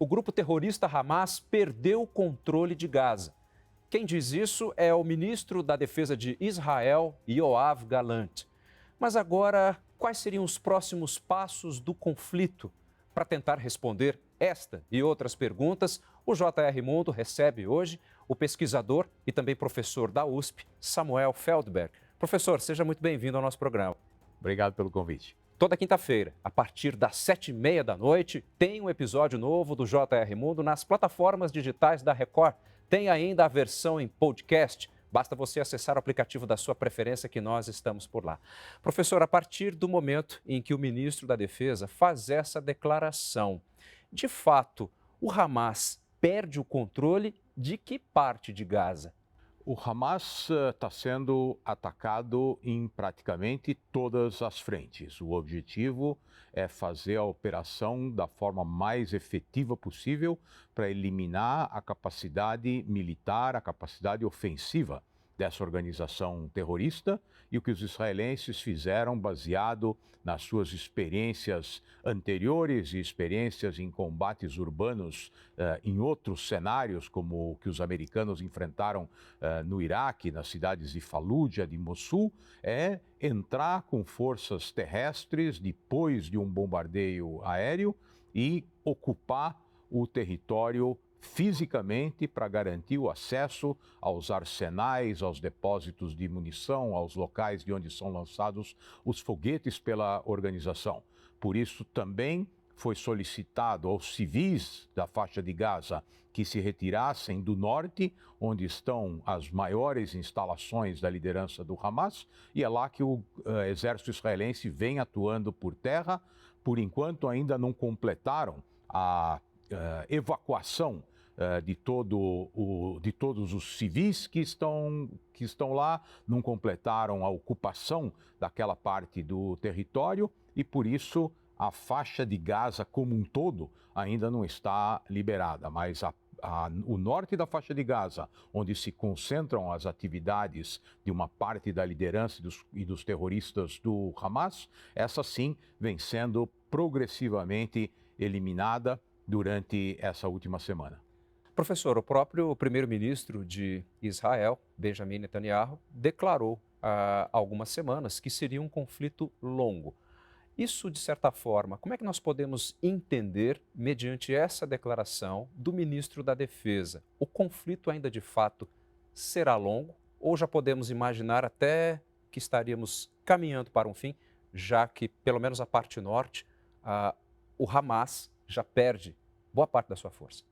o grupo terrorista Hamas perdeu o controle de Gaza. Quem diz isso é o ministro da Defesa de Israel, Yoav Gallant. Mas agora, quais seriam os próximos passos do conflito? Para tentar responder esta e outras perguntas, o JR Mundo recebe hoje o pesquisador e também professor da USP, Samuel Feldberg. Professor, seja muito bem-vindo ao nosso programa. Obrigado pelo convite. Toda quinta-feira, a partir das 7h30 tem um episódio novo do JR Mundo nas plataformas digitais da Record. Tem ainda a versão em podcast. Basta você acessar o aplicativo da sua preferência que nós estamos por lá. Professor, a partir do momento em que o ministro da Defesa faz essa declaração, de fato, o Hamas perde o controle de que parte de Gaza? O Hamas está sendo atacado em praticamente todas as frentes. O objetivo é fazer a operação da forma mais efetiva possível para eliminar a capacidade militar, a capacidade ofensiva dessa organização terrorista, e o que os israelenses fizeram baseado nas suas experiências anteriores e experiências em combates urbanos em outros cenários, como o que os americanos enfrentaram no Iraque, nas cidades de Fallujah, de Mossul, é entrar com forças terrestres depois de um bombardeio aéreo e ocupar o território fisicamente para garantir o acesso aos arsenais, aos depósitos de munição, aos locais de onde são lançados os foguetes pela organização. Por isso também foi solicitado aos civis da faixa de Gaza que se retirassem do norte, onde estão as maiores instalações da liderança do Hamas, e é lá que o exército israelense vem atuando por terra. Por enquanto ainda não completaram a evacuação de todos os civis que estão lá, não completaram a ocupação daquela parte do território e, por isso, a faixa de Gaza como um todo ainda não está liberada, mas o norte da faixa de Gaza, onde se concentram as atividades de uma parte da liderança e dos terroristas do Hamas, essa sim vem sendo progressivamente eliminada durante essa última semana. Professor, o próprio primeiro-ministro de Israel, Benjamin Netanyahu, declarou há algumas semanas que seria um conflito longo. Isso, de certa forma, como é que nós podemos entender, mediante essa declaração do ministro da Defesa? O conflito ainda de fato será longo ou já podemos imaginar até que estaríamos caminhando para um fim, já que, pelo menos a parte norte, o Hamas já perde boa parte da sua força?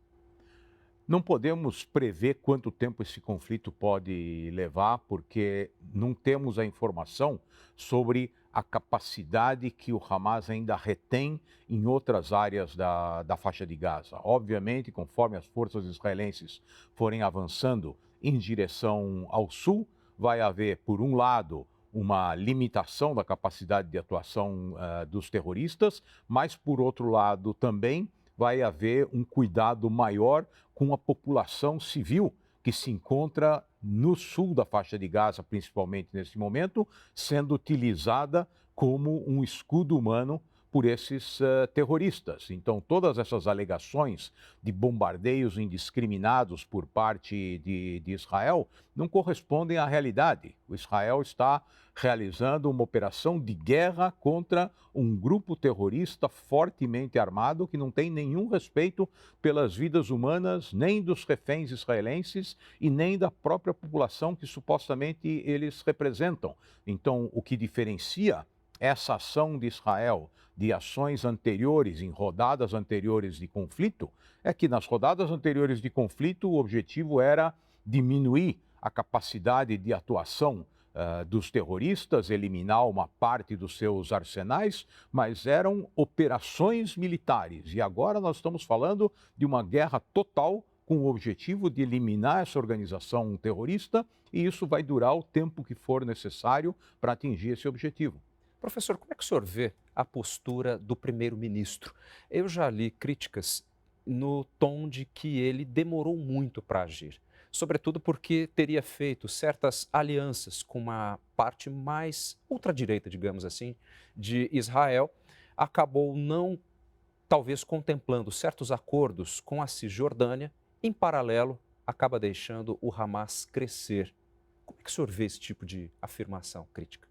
Não podemos prever quanto tempo esse conflito pode levar, porque não temos a informação sobre a capacidade que o Hamas ainda retém em outras áreas da faixa de Gaza. Obviamente, conforme as forças israelenses forem avançando em direção ao sul, vai haver, por um lado, uma limitação da capacidade de atuação dos terroristas, mas, por outro lado, também vai haver um cuidado maior com a população civil que se encontra no sul da faixa de Gaza, principalmente nesse momento, sendo utilizada como um escudo humano por esses terroristas. Então, todas essas alegações de bombardeios indiscriminados por parte de Israel não correspondem à realidade. O Israel está realizando uma operação de guerra contra um grupo terrorista fortemente armado que não tem nenhum respeito pelas vidas humanas, nem dos reféns israelenses e nem da própria população que supostamente eles representam. Então, o que diferencia essa ação de Israel de ações anteriores, em rodadas anteriores de conflito, é que nas rodadas anteriores de conflito o objetivo era diminuir a capacidade de atuação dos terroristas, eliminar uma parte dos seus arsenais, mas eram operações militares. E agora nós estamos falando de uma guerra total com o objetivo de eliminar essa organização terrorista, e isso vai durar o tempo que for necessário para atingir esse objetivo. Professor, como é que o senhor vê a postura do primeiro-ministro? Eu já li críticas no tom de que ele demorou muito para agir, sobretudo porque teria feito certas alianças com uma parte mais ultradireita, digamos assim, de Israel, acabou não talvez contemplando certos acordos com a Cisjordânia, em paralelo, acaba deixando o Hamas crescer. Como é que o senhor vê esse tipo de afirmação crítica?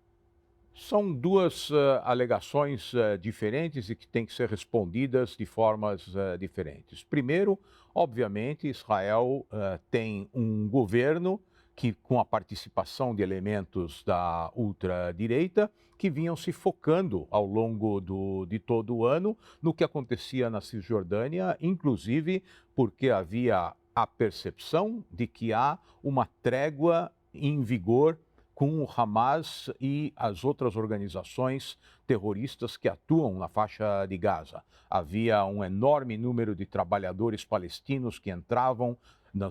São duas alegações diferentes e que têm que ser respondidas de formas diferentes. Primeiro, obviamente, Israel tem um governo que, com a participação de elementos da ultradireita, que vinham se focando ao longo de todo o ano no que acontecia na Cisjordânia, inclusive porque havia a percepção de que há uma trégua em vigor com o Hamas e as outras organizações terroristas que atuam na faixa de Gaza. Havia um enorme número de trabalhadores palestinos que entravam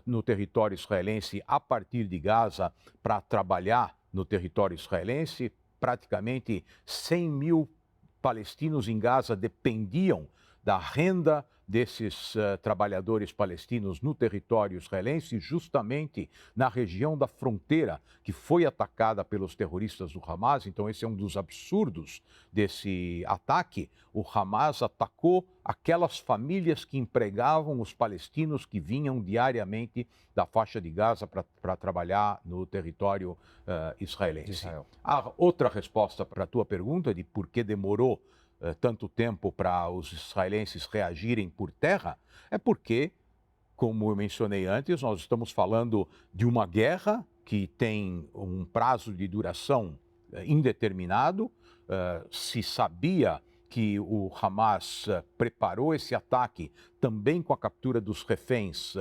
no território israelense a partir de Gaza para trabalhar no território israelense. Praticamente 100 mil palestinos em Gaza dependiam da renda desses trabalhadores palestinos no território israelense, justamente na região da fronteira que foi atacada pelos terroristas do Hamas. Então, esse é um dos absurdos desse ataque. O Hamas atacou aquelas famílias que empregavam os palestinos que vinham diariamente da faixa de Gaza para trabalhar no território israelense. Israel. A outra resposta para a tua pergunta de por que demorou tanto tempo para os israelenses reagirem por terra, é porque, como eu mencionei antes, nós estamos falando de uma guerra que tem um prazo de duração indeterminado. Se sabia que o Hamas preparou esse ataque também com a captura dos reféns,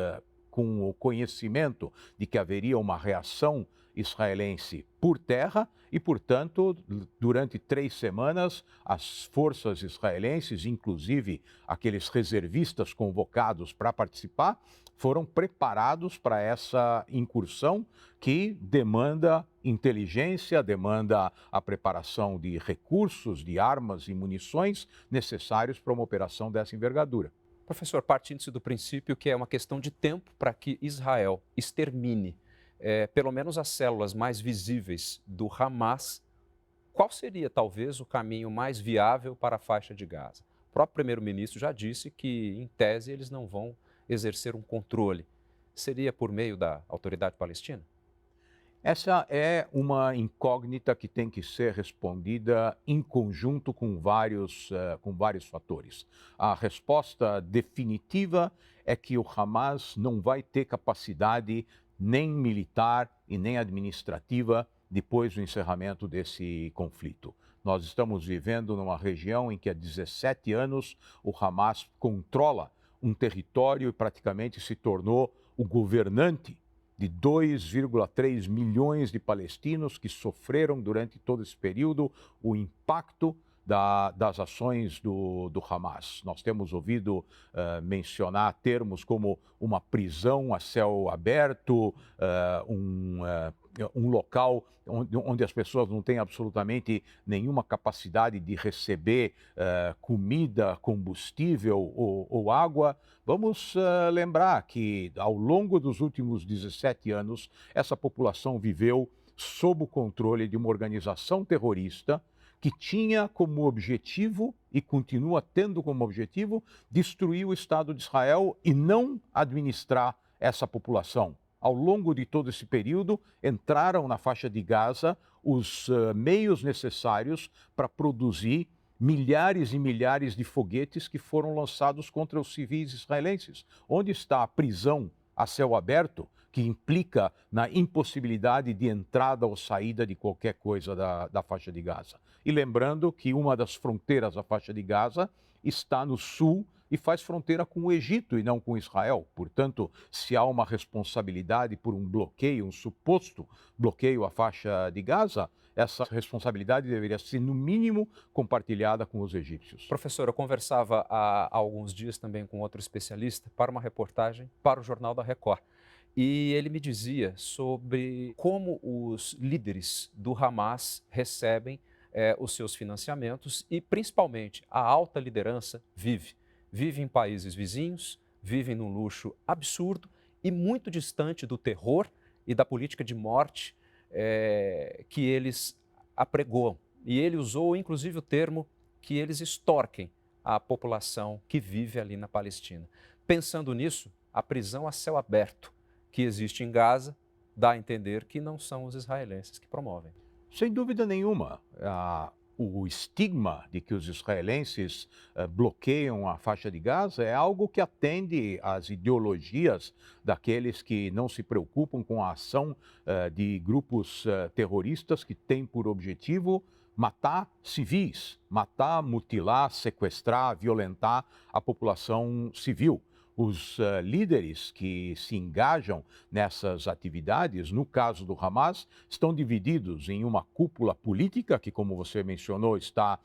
com o conhecimento de que haveria uma reação israelense por terra e, portanto, durante 3 semanas, as forças israelenses, inclusive aqueles reservistas convocados para participar, foram preparados para essa incursão que demanda inteligência, demanda a preparação de recursos, de armas e munições necessários para uma operação dessa envergadura. Professor, partindo-se do princípio que é uma questão de tempo para que Israel extermine pelo menos as células mais visíveis do Hamas, qual seria talvez o caminho mais viável para a faixa de Gaza? O próprio primeiro-ministro já disse que, em tese, eles não vão exercer um controle. Seria por meio da autoridade palestina? Essa é uma incógnita que tem que ser respondida em conjunto com vários fatores. A resposta definitiva é que o Hamas não vai ter capacidade nem militar e nem administrativa depois do encerramento desse conflito. Nós estamos vivendo numa região em que há 17 anos o Hamas controla um território e praticamente se tornou o governante de 2,3 milhões de palestinos que sofreram durante todo esse período o impacto das ações do Hamas. Nós temos ouvido mencionar termos como uma prisão a céu aberto, um local onde as pessoas não têm absolutamente nenhuma capacidade de receber comida, combustível ou água. Vamos lembrar que ao longo dos últimos 17 anos, essa população viveu sob o controle de uma organização terrorista que tinha como objetivo e continua tendo como objetivo destruir o Estado de Israel e não administrar essa população. Ao longo de todo esse período, entraram na faixa de Gaza os meios necessários para produzir milhares e milhares de foguetes que foram lançados contra os civis israelenses. Onde está a prisão a céu aberto, que implica na impossibilidade de entrada ou saída de qualquer coisa da faixa de Gaza? E lembrando que uma das fronteiras da faixa de Gaza está no sul e faz fronteira com o Egito e não com Israel. Portanto, se há uma responsabilidade por um bloqueio, um suposto bloqueio à faixa de Gaza, essa responsabilidade deveria ser, no mínimo, compartilhada com os egípcios. Professor, eu conversava há alguns dias também com outro especialista para uma reportagem para o Jornal da Record. E ele me dizia sobre como os líderes do Hamas recebem os seus financiamentos e, principalmente, a alta liderança vive em países vizinhos, vive num luxo absurdo e muito distante do terror e da política de morte que eles apregoam. E ele usou, inclusive, o termo que eles extorquem a população que vive ali na Palestina. Pensando nisso, a prisão a céu aberto que existe em Gaza dá a entender que não são os israelenses que promovem. Sem dúvida nenhuma, o estigma de que os israelenses bloqueiam a faixa de Gaza é algo que atende às ideologias daqueles que não se preocupam com a ação de grupos terroristas que têm por objetivo matar civis, matar, mutilar, sequestrar, violentar a população civil. Os líderes que se engajam nessas atividades, no caso do Hamas, estão divididos em uma cúpula política, que, como você mencionou, está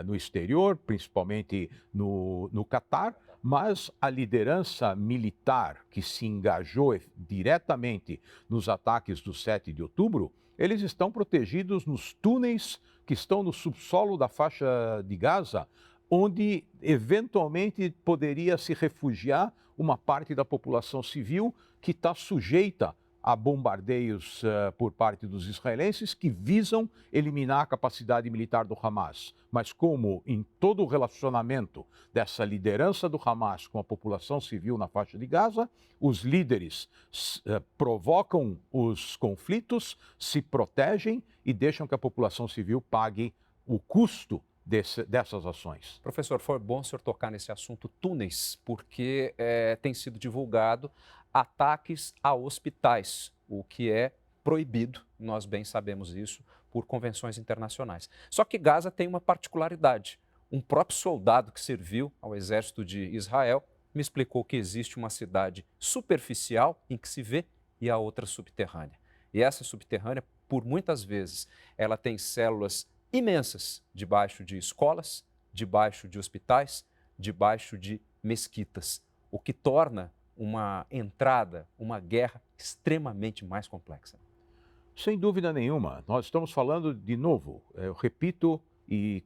no exterior, principalmente no Catar, mas a liderança militar que se engajou diretamente nos ataques do 7 de outubro, eles estão protegidos nos túneis que estão no subsolo da faixa de Gaza, onde eventualmente poderia se refugiar uma parte da população civil que está sujeita a bombardeios por parte dos israelenses que visam eliminar a capacidade militar do Hamas. Mas como em todo o relacionamento dessa liderança do Hamas com a população civil na faixa de Gaza, os líderes provocam os conflitos, se protegem e deixam que a população civil pague o custo dessas ações. Professor, foi bom o senhor tocar nesse assunto túneis, porque tem sido divulgado ataques a hospitais, o que é proibido, nós bem sabemos isso, por convenções internacionais. Só que Gaza tem uma particularidade. Um próprio soldado que serviu ao exército de Israel me explicou que existe uma cidade superficial em que se vê e a outra subterrânea. E essa subterrânea, por muitas vezes, ela tem células imensas debaixo de escolas, debaixo de hospitais, debaixo de mesquitas, o que torna uma entrada, uma guerra extremamente mais complexa. Sem dúvida nenhuma, nós estamos falando de novo, eu repito e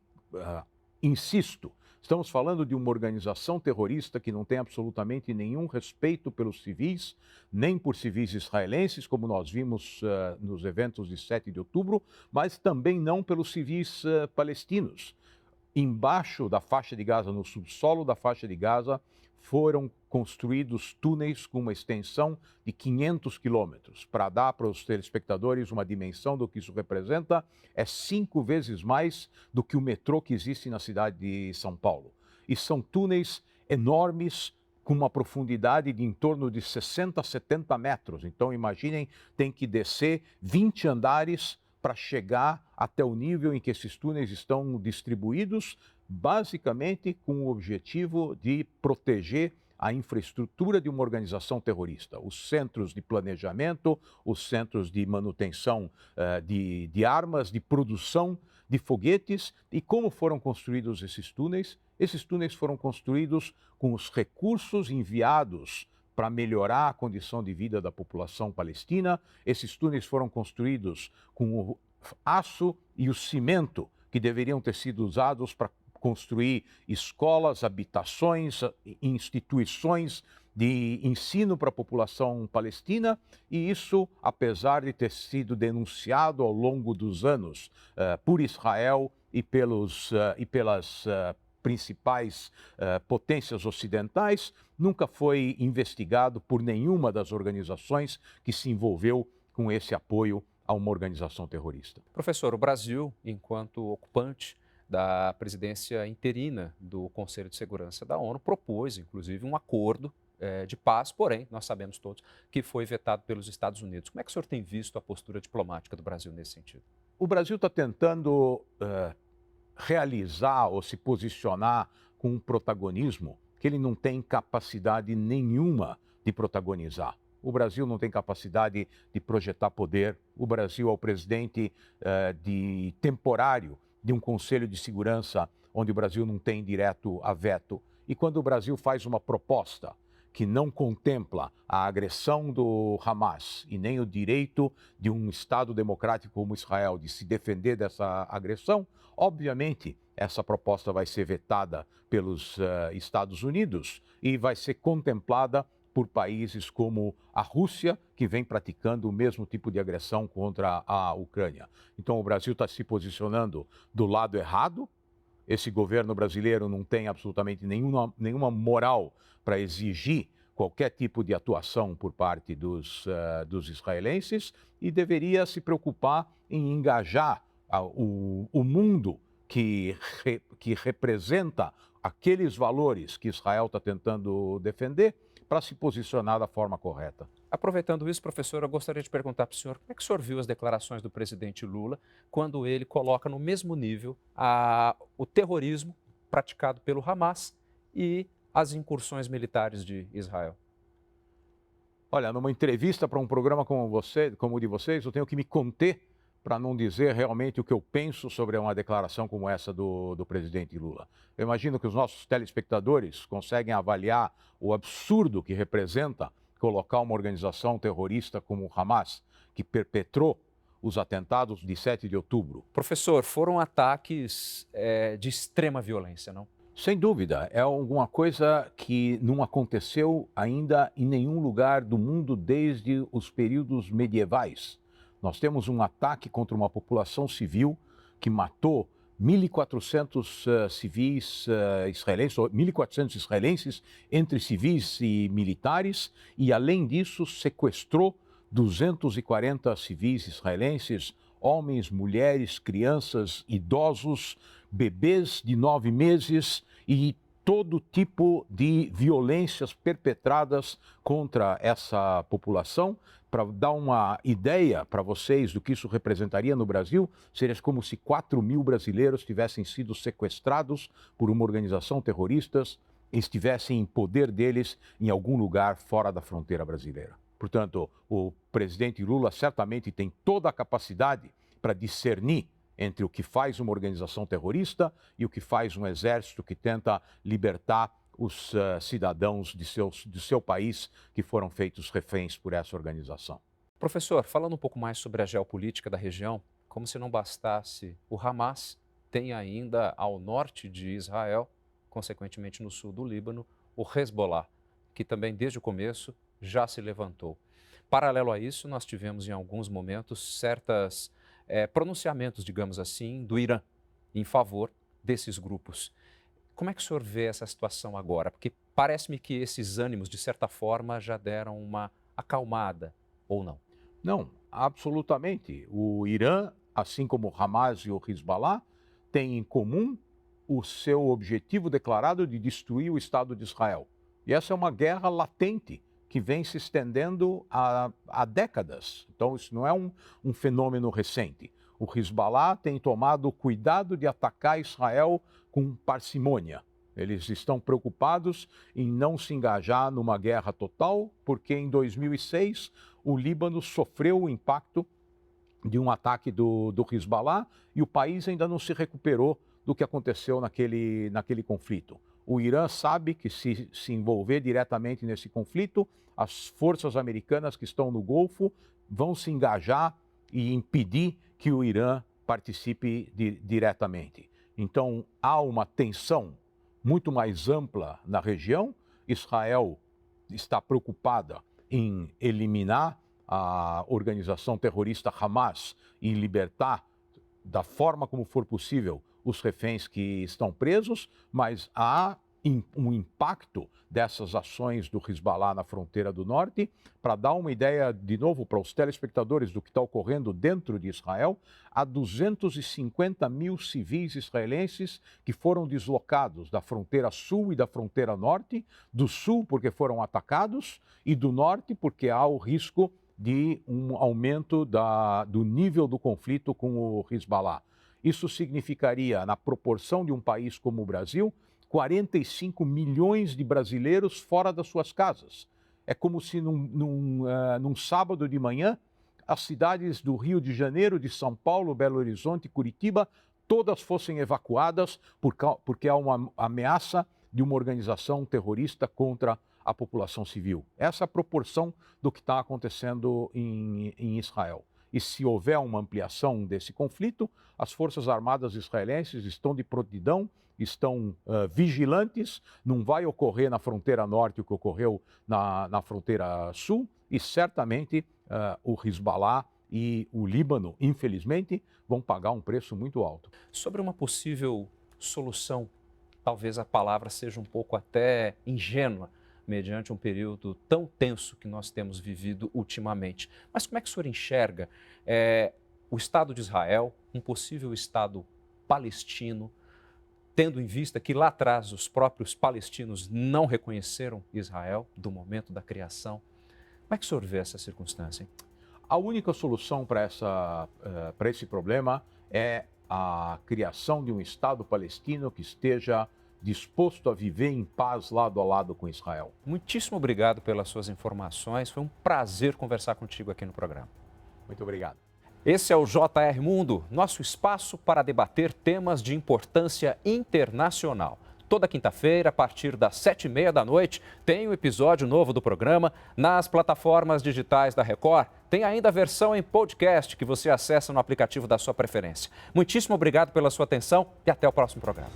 insisto, estamos falando de uma organização terrorista que não tem absolutamente nenhum respeito pelos civis, nem por civis israelenses, como nós vimos nos eventos de 7 de outubro, mas também não pelos civis palestinos. Embaixo da faixa de Gaza, no subsolo da faixa de Gaza, foram construídos túneis com uma extensão de 500 quilômetros. Para dar para os telespectadores uma dimensão do que isso representa, é 5 vezes mais do que o metrô que existe na cidade de São Paulo. E são túneis enormes, com uma profundidade de em torno de 60 a 70 metros. Então, imaginem, tem que descer 20 andares para chegar até o nível em que esses túneis estão distribuídos, basicamente com o objetivo de proteger a infraestrutura de uma organização terrorista, os centros de planejamento, os centros de manutenção de armas, de produção de foguetes. E como foram construídos esses túneis? Esses túneis foram construídos com os recursos enviados para melhorar a condição de vida da população palestina. Esses túneis foram construídos com o aço e o cimento que deveriam ter sido usados para construir escolas, habitações, instituições de ensino para a população palestina, e isso, apesar de ter sido denunciado ao longo dos anos por Israel e pelas principais potências ocidentais, nunca foi investigado por nenhuma das organizações que se envolveu com esse apoio a uma organização terrorista. Professor, o Brasil, enquanto ocupante da presidência interina do Conselho de Segurança da ONU, propôs, inclusive, um acordo de paz, porém, nós sabemos todos que foi vetado pelos Estados Unidos. Como é que o senhor tem visto a postura diplomática do Brasil nesse sentido? O Brasil está tentando realizar ou se posicionar com um protagonismo que ele não tem capacidade nenhuma de protagonizar. O Brasil não tem capacidade de projetar poder. O Brasil é o presidente de temporário de um Conselho de Segurança onde o Brasil não tem direto a veto. E quando o Brasil faz uma proposta que não contempla a agressão do Hamas e nem o direito de um Estado democrático como Israel de se defender dessa agressão, obviamente essa proposta vai ser vetada pelos Estados Unidos e vai ser contemplada por países como a Rússia, que vem praticando o mesmo tipo de agressão contra a Ucrânia. Então o Brasil está se posicionando do lado errado, esse governo brasileiro não tem absolutamente nenhuma moral para exigir qualquer tipo de atuação por parte dos israelenses e deveria se preocupar em engajar o mundo que representa aqueles valores que Israel está tentando defender para se posicionar da forma correta. Aproveitando isso, professor, eu gostaria de perguntar para o senhor como é que o senhor viu as declarações do presidente Lula quando ele coloca no mesmo nível o terrorismo praticado pelo Hamas e as incursões militares de Israel? Olha, numa entrevista para um programa como o de vocês, eu tenho que me conter para não dizer realmente o que eu penso sobre uma declaração como essa do presidente Lula. Eu imagino que os nossos telespectadores conseguem avaliar o absurdo que representa colocar uma organização terrorista como o Hamas, que perpetrou os atentados de 7 de outubro. Professor, foram ataques de extrema violência, não? Sem dúvida, é alguma coisa que não aconteceu ainda em nenhum lugar do mundo desde os períodos medievais. Nós temos um ataque contra uma população civil que matou 1.400 civis israelenses, ou 1.400 israelenses, entre civis e militares, e além disso sequestrou 240 civis israelenses, homens, mulheres, crianças, idosos, bebês de 9 meses e todo tipo de violências perpetradas contra essa população. Para dar uma ideia para vocês do que isso representaria no Brasil, seria como se 4.000 brasileiros tivessem sido sequestrados por uma organização terrorista e estivessem em poder deles em algum lugar fora da fronteira brasileira. Portanto, o presidente Lula certamente tem toda a capacidade para discernir entre o que faz uma organização terrorista e o que faz um exército que tenta libertar os cidadãos do seu país que foram feitos reféns por essa organização. Professor, falando um pouco mais sobre a geopolítica da região, como se não bastasse o Hamas, tem ainda ao norte de Israel, consequentemente no sul do Líbano, o Hezbollah, que também desde o começo já se levantou. Paralelo a isso, nós tivemos em alguns momentos certos pronunciamentos, digamos assim, do Irã em favor desses grupos. Como é que o senhor vê essa situação agora? Porque parece-me que esses ânimos, de certa forma, já deram uma acalmada, ou não? Não, absolutamente. O Irã, assim como o Hamas e o Hezbollah, têm em comum o seu objetivo declarado de destruir o Estado de Israel. E essa é uma guerra latente que vem se estendendo há décadas. Então, isso não é um fenômeno recente. O Hezbollah tem tomado o cuidado de atacar Israel com parcimônia. Eles estão preocupados em não se engajar numa guerra total, porque em 2006 o Líbano sofreu o impacto de um ataque do Hezbollah e o país ainda não se recuperou do que aconteceu naquele conflito. O Irã sabe que se envolver diretamente nesse conflito, as forças americanas que estão no Golfo vão se engajar e impedir que o Irã participe diretamente. Então, há uma tensão muito mais ampla na região. Israel está preocupada em eliminar a organização terrorista Hamas e libertar, da forma como for possível, os reféns que estão presos, mas há um impacto dessas ações do Hezbollah na fronteira do norte. Para dar uma ideia, de novo, para os telespectadores do que está ocorrendo dentro de Israel, há 250 mil civis israelenses que foram deslocados da fronteira sul e da fronteira norte, do sul porque foram atacados e do norte porque há o risco de um aumento do nível do conflito com o Hezbollah. Isso significaria, na proporção de um país como o Brasil, 45 milhões de brasileiros fora das suas casas. É como se num sábado de manhã, as cidades do Rio de Janeiro, de São Paulo, Belo Horizonte, Curitiba, todas fossem evacuadas porque há uma ameaça de uma organização terrorista contra a população civil. Essa é a proporção do que está acontecendo em Israel. E se houver uma ampliação desse conflito, as Forças Armadas israelenses estão de prontidão, estão vigilantes, não vai ocorrer na fronteira norte o que ocorreu na fronteira sul, e certamente o Hezbollah e o Líbano, infelizmente, vão pagar um preço muito alto. Sobre uma possível solução, talvez a palavra seja um pouco até ingênua, mediante um período tão tenso que nós temos vivido ultimamente. Mas como é que o senhor enxerga o Estado de Israel, um possível Estado palestino, tendo em vista que lá atrás os próprios palestinos não reconheceram Israel do momento da criação? Como é que o senhor vê essa circunstância, hein? A única solução para esse problema é a criação de um Estado palestino que esteja disposto a viver em paz lado a lado com Israel. Muitíssimo obrigado pelas suas informações. Foi um prazer conversar contigo aqui no programa. Muito obrigado. Esse é o JR Mundo, nosso espaço para debater temas de importância internacional. Toda quinta-feira, a partir das 7h30 da noite, tem um episódio novo do programa nas plataformas digitais da Record. Tem ainda a versão em podcast que você acessa no aplicativo da sua preferência. Muitíssimo obrigado pela sua atenção e até o próximo programa.